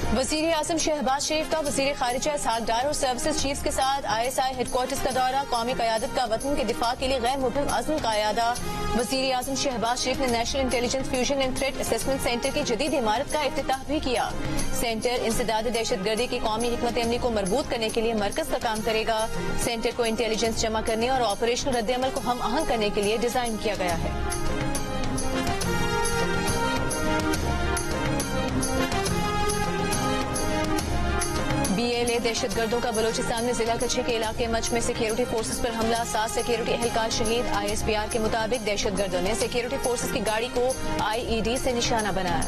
वज़ीर आज़म शहबाज शरीफ का वज़ीर खारिजा इसहाक डार और सर्विसेज चीफ के साथ ISI हेडक्वार्टर्स का दौरा। कौमी क़यादत का वतन के दिफा के लिए गैर मुबहिम अज़्म का इरादा। वज़ीर आज़म शहबाज शरीफ ने national intelligence fusion and threat assessment centre की जदीद इमारत का इफ्तिताह भी किया। सेंटर इंसदाद दहशतगर्दी की कौमी हिकमत अमली को मजबूत करने के लिए मरकज का काम करेगा। सेंटर को इंटेलिजेंस जमा करने और ऑपरेशनल रद्द-ए-अमल को हम आहंग करने के लिए डिजाइन किया गया है। BLA दहशतगर्दों का बलोचिस्तान में जिला कच्चे के इलाके मच में सिक्योरिटी फोर्सेस पर हमला। 7 सिक्योरिटी एहलकार शहीद। ISPR के मुताबिक दहशतगर्दों ने सिक्योरिटी फोर्सेस की गाड़ी को IED से निशाना बनाया।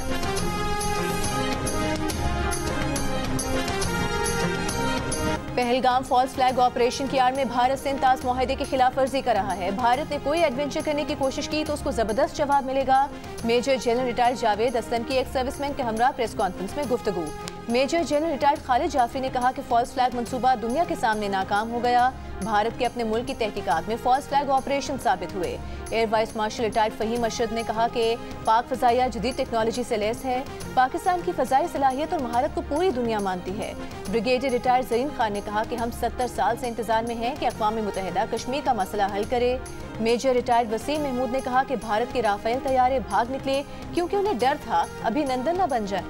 पहलगाम फॉल्स फ्लैग ऑपरेशन की आड़ में भारत सिंध ताज मुआहदे की खिलाफ वर्जी कर रहा है। भारत ने कोई एडवेंचर करने की कोशिश की तो उसको जबरदस्त जवाब मिलेगा। Major general retired Javed Aslam की एक सर्विसमैन के हमरा प्रेस कॉन्फ्रेंस में गुफ्तगू। Major general retired Khalid Jafri ने कहा कि फॉल्स फ्लैग मंसूबा दुनिया के सामने नाकाम हो गया। भारत के अपने मुल्क की तहकीकात में फॉल्स फ्लैग ऑपरेशन साबित हुए। Air vice marshal retired Fahim अशरद ने कहा कि पाक फजाइया जदीद टेक्नोलॉजी से लैस है। पाकिस्तान की फजाई सलाहियत और महारत को पूरी दुनिया मानती है। ब्रिगेडियर रिटायर्ड जरीन खान ने कहा कि हम 70 साल से इंतजार में हैं कि अक़वाम मुत्तहिदा कश्मीर का मसला हल करे। मेजर रिटायर्ड वसीम महमूद ने कहा कि भारत के राफेल तैयारे भाग निकले क्योंकि उन्हें डर था अभिनंदन न बन जाए।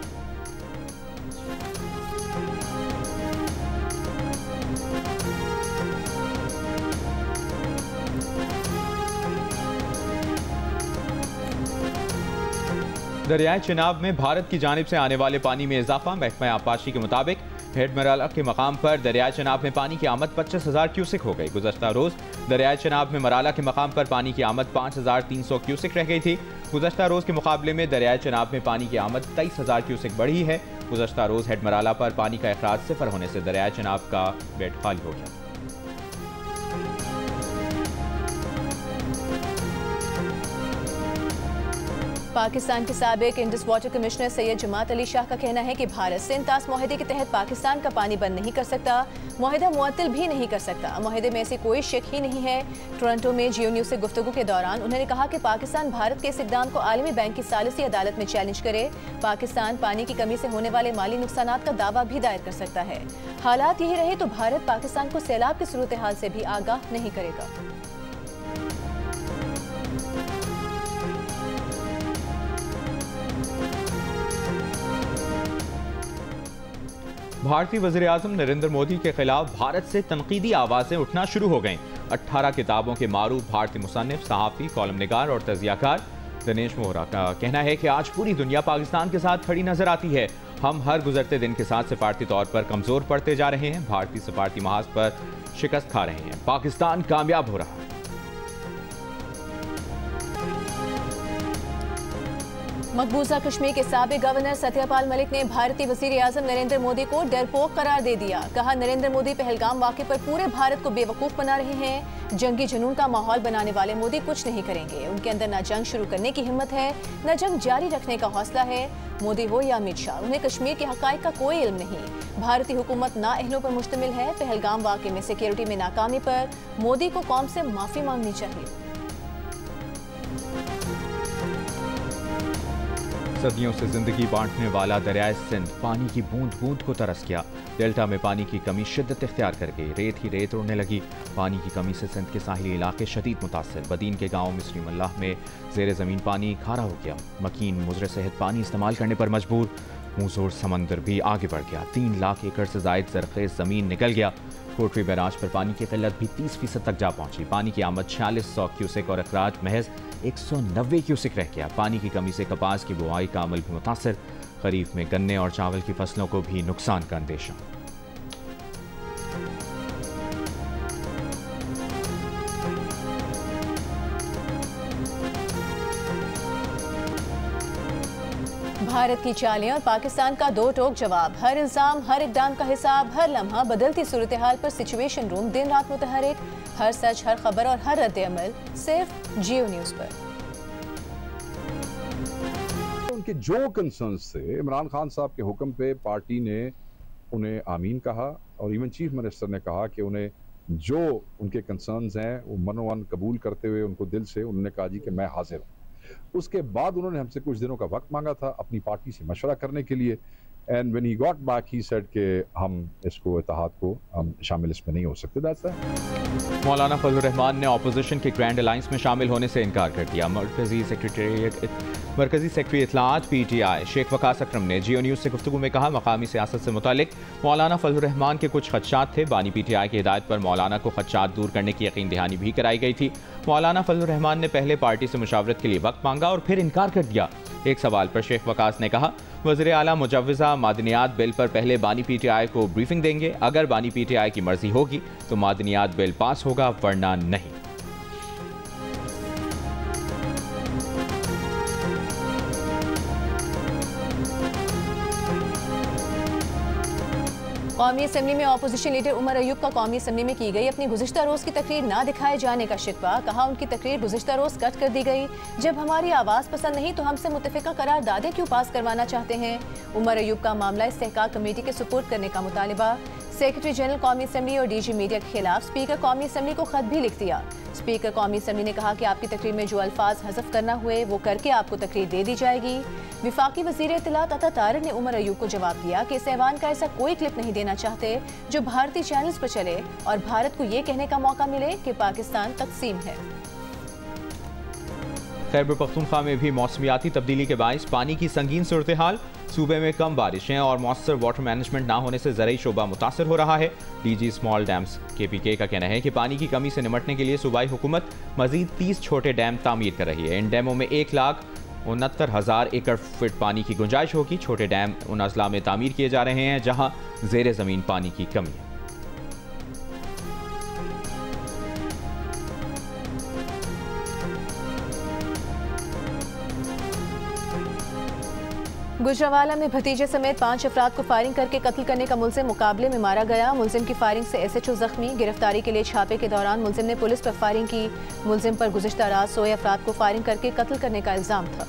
दरियाए चिनाब में भारत की जानिब से आने वाले पानी में इजाफा। महकमा आबपाशी के मुताबिक हेड मराला के मकाम पर दरियाए चिनाब में पानी की आमद 25,000 क्यूसिक हो गई। गुज़श्ता रोज दरियाए चिनाब में मराला के मकाम पर पानी की आमद 5,300 क्यूसिक रह गई थी। गुज़श्ता रोज के मुकाबले में दरियाए चिनाब में पानी की आमद 23,000 क्यूसिक बढ़ी है। गुज़श्ता रोज हेड मराला पर पानी का अखराज 0 होने से दरियाए चिनाब का बेड खाली हो गया। पाकिस्तान के साबिक इंडस वाटर कमिश्नर सैयद जमात अली शाह का कहना है कि भारत सिंध ताज मुआहदे के तहत पाकिस्तान का पानी बंद नहीं कर सकता, मुआहदा मुअत्तल भी नहीं कर सकता। मुआहदे में ऐसी कोई शक ही नहीं है। टोरंटो में जियो न्यूज से गुफ्तगू के दौरान उन्होंने कहा कि पाकिस्तान भारत के इस इक़दाम को आलमी बैंक की सालिसी अदालत में चैलेंज करे। पाकिस्तान पानी की कमी से होने वाले माली नुकसानात का दावा भी दायर कर सकता है। हालात यही रहे तो भारत पाकिस्तान को सैलाब की सूरत हाल से भी आगाह नहीं करेगा। भारतीय वज़ीर आज़म नरेंद्र मोदी के खिलाफ भारत से तनकीदी आवाज़ें उठना शुरू हो गईं। 18 किताबों के मारूफ भारतीय मुसन्निफ, सहाफ़ी, कॉलम निगार और तज़ियाकार दिनेश मोहरा का कहना है कि आज पूरी दुनिया पाकिस्तान के साथ खड़ी नजर आती है। हम हर गुजरते दिन के साथ सिफारती तौर पर कमज़ोर पड़ते जा रहे हैं। भारतीय सिफारती महाज पर शिकस्त खा रहे हैं। पाकिस्तान कामयाब हो रहा है। मकबूजा कश्मीर के साबिक गवर्नर सत्यपाल मलिक ने भारतीय वज़ीर आज़म नरेंद्र मोदी को डरपोक करार दे दिया। कहा, नरेंद्र मोदी पहलगाम वाक़े पर पूरे भारत को बेवकूफ़ बना रहे हैं। जंगी जुनून का माहौल बनाने वाले मोदी कुछ नहीं करेंगे। उनके अंदर न जंग शुरू करने की हिम्मत है, न जंग जारी रखने का हौसला है। मोदी हो या अमित शाह, उन्हें कश्मीर के हक़ाइक़ का कोई इल्म नहीं। भारतीय हुकूमत नाअहलों पर मुश्तमिल है। पहलगाम वाक़े में सिक्योरिटी में नाकामी पर मोदी को कौम से माफ़ी मांगनी चाहिए। सदियों से जिंदगी बांटने वाला दरियाए सिंध पानी की बूंद बूंद को तरस गया। डेल्टा में पानी की कमी शिद्दत इख्तियार कर गई। रेत ही रेत उड़ने लगी। पानी की कमी से सिंध के साहिली इलाके शदीद मुतासर। बदीन के गांव मिस्री मल्लाह में जेर ज़मीन पानी खारा हो गया। मकीन मुजरे सहित पानी इस्तेमाल करने पर मजबूर। मुंहजोर समंदर भी आगे बढ़ गया। 3 लाख एकड़ से जायद ज़रख़ेज़ ज़मीन निकल गया। कोटरी बैराज पर पानी की किल्लत भी 30% तक जा पहुंची। पानी की आमद 4600 क्यूसेक और अखराज महज 190 क्यूसेक रह गया। पानी की कमी से कपास की बुआई का अमल भी मुतासर। खरीफ में गन्ने और चावल की फसलों को भी नुकसान का अंदेशा। भारत की चालें और पाकिस्तान का दो टोक जवाब। हर इल्जाम, हर इकदाम का हिसाब, हर लम्हा बदलती सूरत हाल पर सिचुएशन रूम दिन रात मुतहरिक। हर सच, हर खबर और हर रद्द अमल सिर्फ जियो न्यूज पर। उनके जो कंसर्न्स थे, इमरान खान साहब के हुक्म पे पार्टी ने उन्हें आमीन कहा और इवन चीफ मिनिस्टर ने कहा कि उन्हें जो उनके कंसर्न्स हैं वो मनोवन कबूल करते हुए उनको दिल से उन्होंने कहा जी कि मैं हाजिर हूँ। उसके बाद उन्होंने हमसे कुछ दिनों का वक्त मांगा था अपनी पार्टी से मशवरा करने के लिए and when he got back he said कि हम इसको इत्तेहाद को हम शामिल इसमें नहीं हो सकते। That's that. मौलाना फजलुर रहमान ने ऑपोजिशन के ग्रैंड अलायंस में शामिल होने से इनकार कर दिया। मरकजी सेक्रेटरी इत्तलाआत PTI शेख वकास अकरम ने जियो न्यूज़ से गुफ्तगू में कहा, मकामी सियासत से मुतालिक मौलाना फजलुर रहमान के कुछ खदशात थे। बानी PTI की हिदायत पर मौलाना को खदशात दूर करने की यकीन दहानी भी कराई गई थी। मौलाना फजलुर रहमान ने पहले पार्टी से मुशावरत के लिए वक्त मांगा और फिर इनकार कर दिया। एक सवाल पर शेख वकास ने कहा, वज़ीर आला मुजव्वज़ा मादनियात बिल पर पहले बानी PTI को ब्रीफिंग देंगे। अगर बानी PTI की मर्जी होगी तो मादनियात बिल पास होगा, वरना नहीं। कौमी असम्बली में अपोजिशन लीडर उमर अयूब का कौमी असम्बली में की गई अपनी गुज़िश्ता रोज़ की तकरीर ना दिखाए जाने का शिकवा। कहा, उनकी तकरीर गुज़िश्ता रोज़ कट कर दी गई। जब हमारी आवाज़ पसंद नहीं तो हमसे मुत्तफ़िका करारदादें क्यों पास करवाना चाहते हैं। उमर अयूब का मामला इस्तेहकाक कमेटी के सुपुर्द करने का मुतालिबा। सेक्रेटरी जनरल कौमी असम्बली और DG मीडिया के खिलाफ स्पीकर कौमी असम्बली को खत भी लिख दिया। स्पीकर कौमी असम्बली ने कहा कि आपकी तकरीर में जो अल्फाज हज़फ करना हुए वो करके आपको तकरीर दे दी जाएगी। विफाकी वज़ीर इत्तलात अता तारिक ने उमर अयूब को जवाब दिया कि इस ऐवान का ऐसा कोई क्लिप नहीं देना चाहते जो भारतीय चैनल्स पर चले और भारत को ये कहने का मौका मिले कि पाकिस्तान तकसीम है। खैबर पख्तूनख्वा में भी मौसमियाती तब्दीली के बाइस पानी की संगीन सूरत हाल। सूबे में कम बारिशें और मौसर वाटर मैनेजमेंट ना होने से ज़रई शोबा मुतासर हो रहा है। DG स्मॉल डैम्स KPK का कहना है कि पानी की कमी से निमटने के लिए सूबाई हुकूमत मजीद 30 छोटे डैम तामीर कर रही है। इन डैमों में 1,69,000 एकड़ फीट पानी की गुंजाइश होगी। छोटे डैम उन अजला में तामीर किए जा रहे हैं जहाँ ज़ेर ज़मीन पानी की कमी है। गुजरावाला में भतीजे समेत 5 अफराद को फायरिंग करके कत्ल करने का मुलजिम मुकाबले में मारा गया। मुलजिम की फायरिंग से SHO जख्मी। गिरफ्तारी के लिए छापे के दौरान मुलजिम ने पुलिस पर फायरिंग की। मुलजिम पर गुज़िश्ता रात 100 अफराद को फायरिंग करके कत्ल करने का इल्जाम था।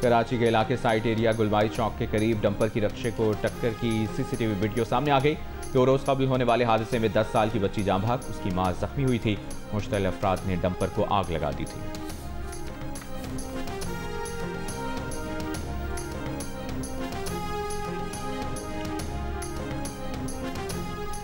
कराची के इलाके साइट एरिया गुलबाई चौक के करीब डंपर की रक्षे को टक्कर की CCTV वीडियो सामने आ गई। 2 रोज़ कबल होने वाले हादसे में 10 साल की बच्ची जाँ भाग, उसकी मां जख्मी हुई थी। मुश्तल अफराद ने डंपर को आग लगा दी थी।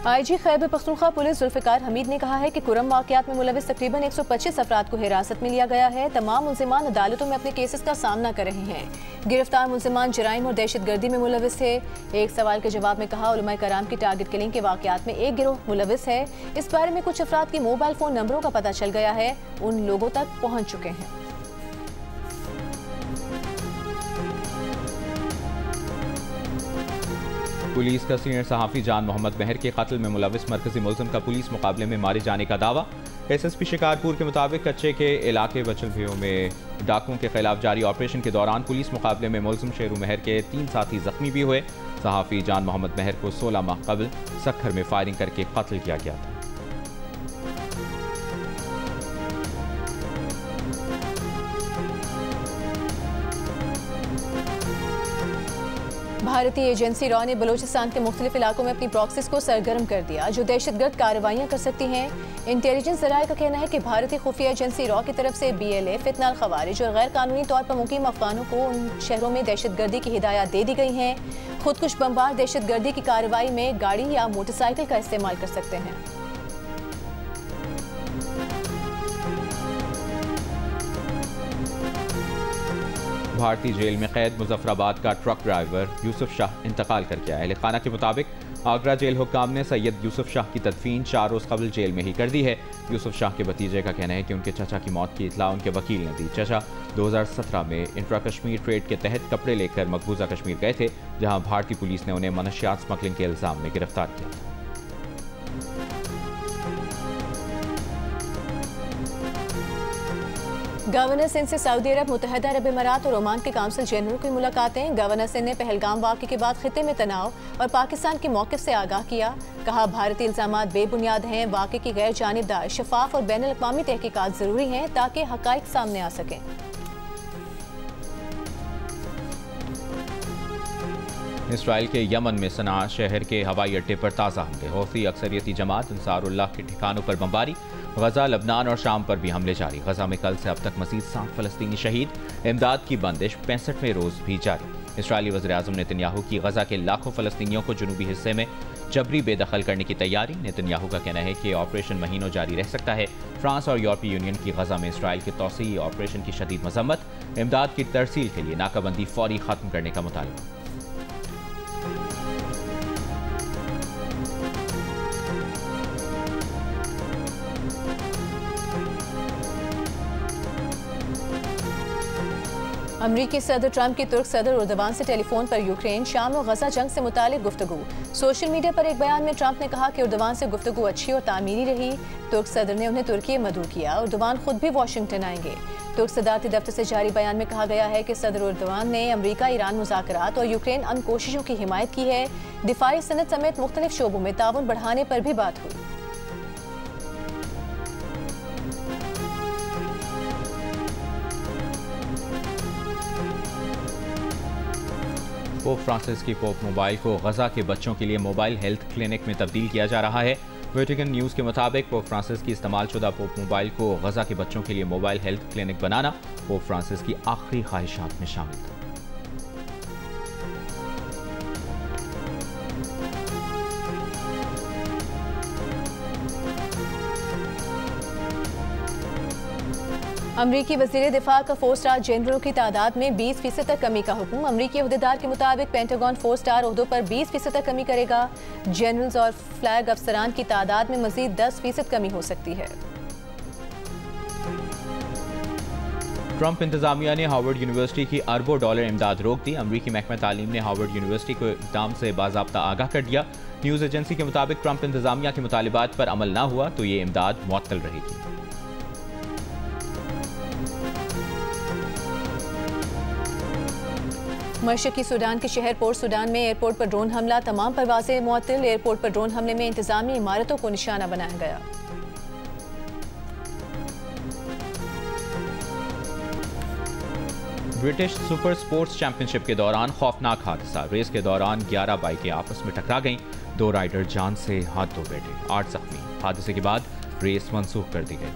IG खैबर पख्तूनख्वा पुलिस जुल्फ़िकार हमीद ने कहा है कि कुरम वाक़यात में मुलविस तकरीबन 125 अफराद को हिरासत में लिया गया है। तमाम मुल्ज़िमान अदालतों में अपने केसेस का सामना कर रहे हैं। गिरफ्तार मुल्ज़िमान जराइम और दहशतगर्दी में मुलविस थे। एक सवाल के जवाब में कहा, उलमाए कराम की टारगेट किलिंग के वाक़यात में एक गिरोह मुलविस है। इस बारे में कुछ अफराद की मोबाइल फ़ोन नंबरों का पता चल गया है, उन लोगों तक पहुँच चुके हैं। पुलिस का सीनियर सहाफ़ी जान मोहम्मद महर के कत्ल में मुलविस मरकजी मुलजिम का पुलिस मुकाबले में मारे जाने का दावा। SSP शिकारपुर के मुताबिक कच्चे के इलाके बचलभियों में डाकुओं के खिलाफ जारी ऑपरेशन के दौरान पुलिस मुकाबले में मुलजिम शेरू महर के 3 साथी जख्मी भी हुए। सहाफ़ी जान मोहम्मद महर को 16 माह कबल सक्खर में फायरिंग करके कत्ल किया गया था। भारतीय एजेंसी रॉ ने बलूचिस्तान के मुख्तलिफ इलाकों में अपनी प्रॉक्सिस को सरगर्म कर दिया जो दहशतगर्द कार्रवाइयाँ कर सकती हैं। इंटेलिजेंस ज़राए का कहना है कि भारतीय खुफिया एजेंसी रॉ की तरफ से BLA, फितना अल खवारिज और गैर कानूनी तौर पर मुकीम अफगानों को उन शहरों में दहशतगर्दी की हिदायत दे दी गई हैं। खुदकुश बमबार दहशतगर्दी की कार्रवाई में गाड़ी या मोटरसाइकिल का इस्तेमाल कर सकते हैं। भारतीय जेल में कैद मुजफ्फराबाद का ट्रक ड्राइवर यूसुफ शाह इंतकाल कर गया। अहल खाना के मुताबिक आगरा जेल हुक्काम ने सैयद यूसुफ शाह की तदफीन 4 रोज़ कबल जेल में ही कर दी है। यूसुफ शाह के भतीजे का कहना है कि उनके चचा की मौत की इतला उनके वकील ने दी। चचा 2017 में इंट्रा कश्मीर ट्रेड के तहत कपड़े लेकर मकबूजा कश्मीर गए थे, जहां भारतीय पुलिस ने उन्हें मनशियात स्मगलिंग के इल्ज़ाम में गिरफ्तार किया था। गवर्नर सिंध से सऊदी अरब, मुत्तहदा अरब इमारात और ओमान के काउंसिल जनरल की मुलाकातें। गवर्नर सिंध ने पहलगाम वाक़े के बाद खित्ते में तनाव और पाकिस्तान के मौक़िफ़ से आगाह किया। कहा, भारतीय इल्ज़ामात बेबुनियाद हैं। वाक़े की गैर जानिबदार, शफाफ और बैनुल अक़वामी तहक़ीक़ात ज़रूरी हैं ताकि हक़ाइक़ सामने आ सकें। इसराइल के यमन में सना शहर के हवाई अड्डे पर ताज़ा हमले। हौसी अक्सरियती जमात अंसारुल्लाह के ठिकानों पर बमबारी। गजा, लबनान और शाम पर भी हमले जारी। गजा में कल से अब तक मजीद 60 फलस्तीनी शहीद। इमदाद की बंदिश 65वें रोज़ भी जारी। इसराइली वज़ीर-ए-आज़म नेतन्याहू की गजा के लाखों फलस्तीनियों को जुनूबी हिस्से में जबरी बेदखल करने की तैयारी। नेतन्याहू का कहना है कि ऑपरेशन महीनों जारी रह सकता है। फ्रांस और यूरोपीय यूनियन की गजा में इसराइल के तौसीई ऑपरेशन की शदीद मजम्मत। इमदाद की तरसील के लिए नाकाबंदी फौरी खत्म करने का मुतालबा। अमरीकी सदर ट्रंप की तुर्क सदर उर्दवान से टेलीफोन पर यूक्रेन, शाम और गजा जंग से मुतालिक गुफ्तगू। सोशल मीडिया पर एक बयान में ट्रंप ने कहा कि उर्दवान से गुफ्तगू अच्छी और तामीरी रही। तुर्क सदर ने उन्हें तुर्की मदऊ किया। उर्दवान खुद भी वाशिंगटन आएंगे। तुर्क सदारती दफ्तर से जारी बयान में कहा गया है कि सदर उर्दवान ने अमरीका ईरान मुज़ाकरात और यूक्रेन अमन कोशिशों की हिमायत की है। दिफाई सनत समेत मुख्तलिफ शोबों में ताउन बढ़ाने पर भी बात हुई। पोप फ्रांसिस की पोप मोबाइल को गजा के बच्चों के लिए मोबाइल हेल्थ क्लिनिक में तब्दील किया जा रहा है। वेटिकन न्यूज़ के मुताबिक पोप फ्रांसिस की इस्तेमालशुदा पोप मोबाइल को गजा के बच्चों के लिए मोबाइल हेल्थ क्लिनिक बनाना पोप फ्रांसिस की आखिरी ख्वाहिशात में शामिल था। अमरीकी वज़ीर दिफा का 4 स्टार जनरलों की तादाद में 20% तक कमी का हुक्म। अमरीकी अहदेदार के मुताबिक पेंटागन 4 स्टार ओहदों पर 20% तक कमी करेगा। जनरल्स और फ्लैग अफसरान की तादाद में मजीद 10% कमी हो सकती है। ट्रंप इंतजामिया ने हार्वर्ड यूनिवर्सिटी की अरबों डॉलर इमदाद रोक दी। अमरीकी महकमा तालीम ने हार्वर्ड यूनिवर्सिटी को इक़दाम से बाज़ाब्ता आगाह कर दिया। न्यूज़ एजेंसी के मुताबिक ट्रंप इंतजामिया के मुतालिबात पर अमल न हुआ तो ये इमदाद मुअत्तल रहेगी। मशरकी सूडान के शहर पोर्ट सूडान में एयरपोर्ट पर ड्रोन हमला। तमाम परवाजें मुअत्तल। एयरपोर्ट पर ड्रोन हमले में इंतजामी इमारतों को निशाना बनाया गया। ब्रिटिश सुपर स्पोर्ट्स चैंपियनशिप के दौरान खौफनाक हादसा। रेस के दौरान 11 बाइकें आपस में टकरा गईं। 2 राइडर जान से हाथ धो बैठे, 8 जख्मी। हादसे के बाद रेस मनसूख कर दी गई।